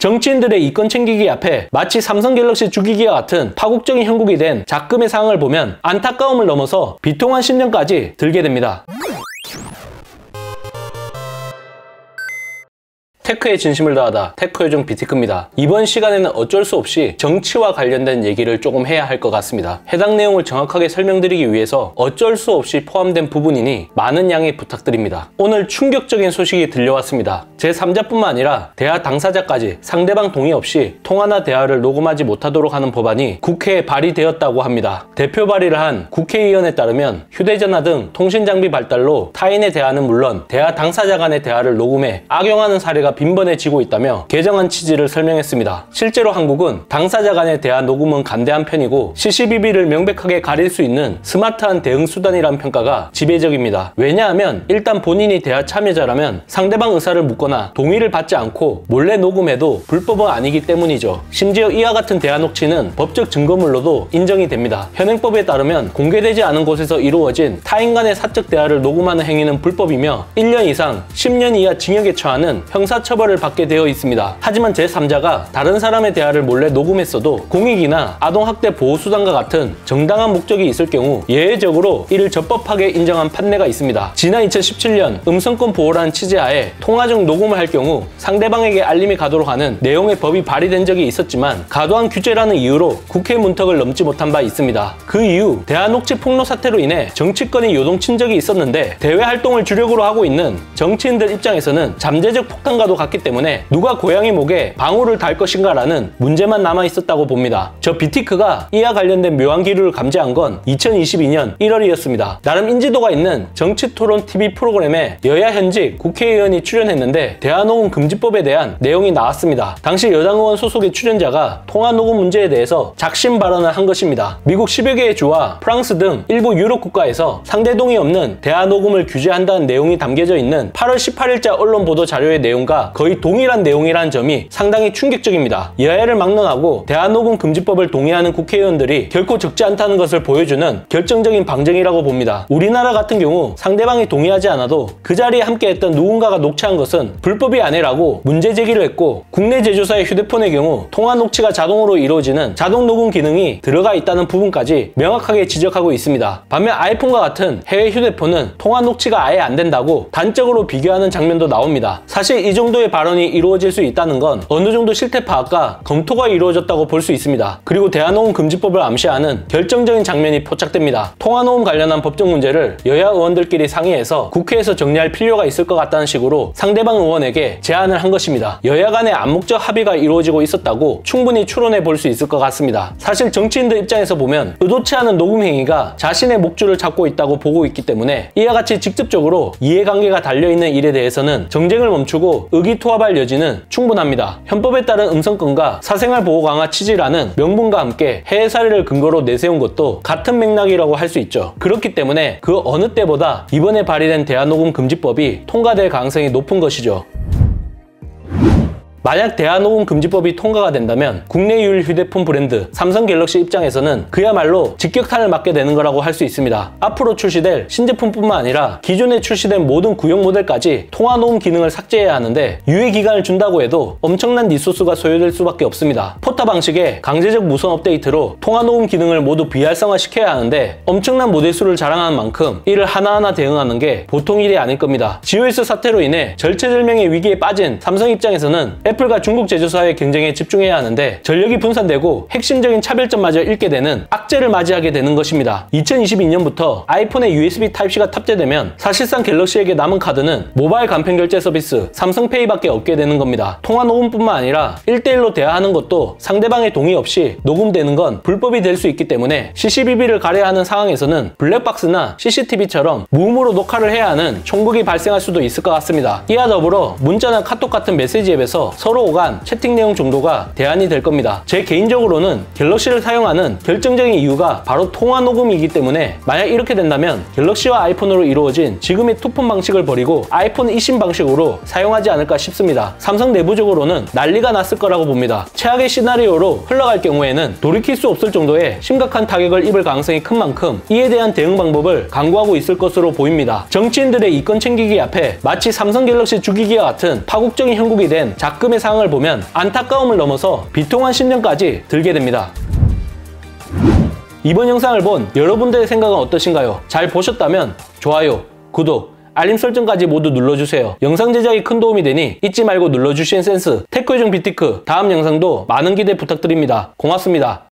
정치인들의 이권 챙기기 앞에 마치 삼성갤럭시 죽이기와 같은 파국적인 형국이 된 작금의 상황을 보면 안타까움을 넘어서 비통한 심정까지 들게 됩니다. 테크에 진심을 다하다. 테크 요정 비티크입니다. 이번 시간에는 어쩔 수 없이 정치와 관련된 얘기를 조금 해야 할 것 같습니다. 해당 내용을 정확하게 설명드리기 위해서 어쩔 수 없이 포함된 부분이니 많은 양해 부탁드립니다. 오늘 충격적인 소식이 들려왔습니다. 제3자뿐만 아니라 대화 당사자까지 상대방 동의 없이 통화나 대화를 녹음하지 못하도록 하는 법안이 국회에 발의되었다고 합니다. 대표 발의를 한 국회의원에 따르면 휴대전화 등 통신장비 발달로 타인의 대화는 물론 대화 당사자 간의 대화를 녹음해 악용하는 사례가 빈번해지고 있다며 개정안 취지를 설명했습니다. 실제로 한국은 당사자 간의 대화 녹음은 간대한 편이고 CCBB를 명백하게 가릴 수 있는 스마트한 대응 수단이란 평가가 지배적입니다. 왜냐하면 일단 본인이 대화 참여자라면 상대방 의사를 묻거나 동의를 받지 않고 몰래 녹음해도 불법은 아니기 때문이죠. 심지어 이와 같은 대화 녹취는 법적 증거물로도 인정이 됩니다. 현행법에 따르면 공개되지 않은 곳에서 이루어진 타인 간의 사적 대화를 녹음하는 행위는 불법이며 1년 이상 10년 이하 징역에 처하는 형사처벌을 받게 되어 있습니다. 하지만 제3자가 다른 사람의 대화를 몰래 녹음했어도 공익이나 아동학대 보호수단과 같은 정당한 목적이 있을 경우 예외적으로 이를 적법하게 인정한 판례가 있습니다. 지난 2017년 음성권 보호라는 취지하에 통화 중 녹음을 할 경우 상대방에게 알림이 가도록 하는 내용의 법이 발의된 적이 있었지만 과도한 규제라는 이유로 국회 문턱을 넘지 못한 바 있습니다. 그 이후 대화 녹취 폭로 사태로 인해 정치권이 요동친 적이 있었는데 대외 활동을 주력으로 하고 있는 정치인들 입장에서는 잠재적 폭탄과도 같기 때문에 누가 고양이 목에 방울을 달 것인가라는 문제만 남아 있었다고 봅니다. 저 비티크가 이와 관련된 묘한 기류를 감지한 건 2022년 1월이었습니다. 나름 인지도가 있는 정치토론 TV 프로그램에 여야 현직 국회의원이 출연했는데 대화녹음 금지법에 대한 내용이 나왔습니다. 당시 여당 의원 소속의 출연자가 통화녹음 문제에 대해서 작심 발언을 한 것입니다. 미국 10여 개의 주와 프랑스 등 일부 유럽 국가에서 상대 동의 없는 대화녹음을 규제한다는 내용이 담겨져 있는 8월 18일자 언론 보도 자료의 내용과 거의 동일한 내용이라는 점이 상당히 충격적입니다. 여야를 막론하고 대화녹음 금지법을 동의하는 국회의원들이 결코 적지 않다는 것을 보여주는 결정적인 방증이라고 봅니다. 우리나라 같은 경우 상대방이 동의하지 않아도 그 자리에 함께했던 누군가가 녹취한 것은 불법이 아니라고 문제 제기를 했고, 국내 제조사의 휴대폰의 경우 통화 녹취가 자동으로 이루어지는 자동 녹음 기능이 들어가 있다는 부분까지 명확하게 지적하고 있습니다. 반면 아이폰과 같은 해외 휴대폰은 통화 녹취가 아예 안 된다고 단적으로 비교하는 장면도 나옵니다. 사실 이 정도의 발언이 이루어질 수 있다는 건 어느 정도 실태 파악과 검토가 이루어졌다고 볼 수 있습니다. 그리고 대화녹음 금지법을 암시하는 결정적인 장면이 포착됩니다. 통화녹음 관련한 법적 문제를 여야 의원들끼리 상의해서 국회에서 정리할 필요가 있을 것 같다는 식으로 상대방 의원에게 제안을 한 것입니다. 여야 간의 암묵적 합의가 이루어지고 있었다고 충분히 추론해 볼 수 있을 것 같습니다. 사실 정치인들 입장에서 보면 의도치 않은 녹음 행위가 자신의 목줄을 잡고 있다고 보고 있기 때문에 이와 같이 직접적으로 이해관계가 달려있는 일에 대해서는 정쟁을 멈추고 의기투합할 여지는 충분합니다. 헌법에 따른 음성권과 사생활 보호 강화 취지라는 명분과 함께 해외 사례를 근거로 내세운 것도 같은 맥락이라고 할 수 있죠. 그렇기 때문에 그 어느 때보다 이번에 발의된 대화녹음 금지법이 통과될 가능성이 높은 것이죠. 만약 대화녹음 금지법이 통과가 된다면 국내 유일 휴대폰 브랜드 삼성갤럭시 입장에서는 그야말로 직격탄을 맞게 되는 거라고 할 수 있습니다. 앞으로 출시될 신제품뿐만 아니라 기존에 출시된 모든 구형 모델까지 통화녹음 기능을 삭제해야 하는데 유예 기간을 준다고 해도 엄청난 리소스가 소요될 수밖에 없습니다. 포타 방식의 강제적 무선 업데이트로 통화녹음 기능을 모두 비활성화 시켜야 하는데 엄청난 모델 수를 자랑하는 만큼 이를 하나하나 대응하는 게 보통 일이 아닐 겁니다. GOS 사태로 인해 절체절명의 위기에 빠진 삼성 입장에서는 애플과 중국 제조사의 경쟁에 집중해야 하는데 전력이 분산되고 핵심적인 차별점마저 잃게 되는 악재를 맞이하게 되는 것입니다. 2022년부터 아이폰에 USB Type-C가 탑재되면 사실상 갤럭시에게 남은 카드는 모바일 간편 결제 서비스 삼성페이밖에 없게 되는 겁니다. 통화 녹음뿐만 아니라 1대1로 대화하는 것도 상대방의 동의 없이 녹음되는 건 불법이 될 수 있기 때문에 CCBB를 가려야 하는 상황에서는 블랙박스나 CCTV처럼 무음으로 녹화를 해야 하는 총극이 발생할 수도 있을 것 같습니다. 이와 더불어 문자나 카톡 같은 메시지 앱에서 서로 오간 채팅 내용 정도가 대안이 될 겁니다. 제 개인적으로는 갤럭시를 사용하는 결정적인 이유가 바로 통화 녹음이기 때문에 만약 이렇게 된다면 갤럭시와 아이폰으로 이루어진 지금의 투폰 방식을 버리고 아이폰 eSIM 방식으로 사용하지 않을까 싶습니다. 삼성 내부적으로는 난리가 났을 거라고 봅니다. 최악의 시나리오로 흘러갈 경우에는 돌이킬 수 없을 정도의 심각한 타격을 입을 가능성이 큰 만큼 이에 대한 대응 방법을 강구하고 있을 것으로 보입니다. 정치인들의 이권 챙기기 앞에 마치 삼성갤럭시 죽이기와 같은 파국적인 형국이 된 작금의 지금의 상황을 보면 안타까움을 넘어서 비통한 심정까지 들게 됩니다. 이번 영상을 본 여러분들의 생각은 어떠신가요? 잘 보셨다면 좋아요, 구독, 알림 설정까지 모두 눌러주세요. 영상 제작에 큰 도움이 되니 잊지 말고 눌러주신 센스, 테크의 종 비티크 다음 영상도 많은 기대 부탁드립니다. 고맙습니다.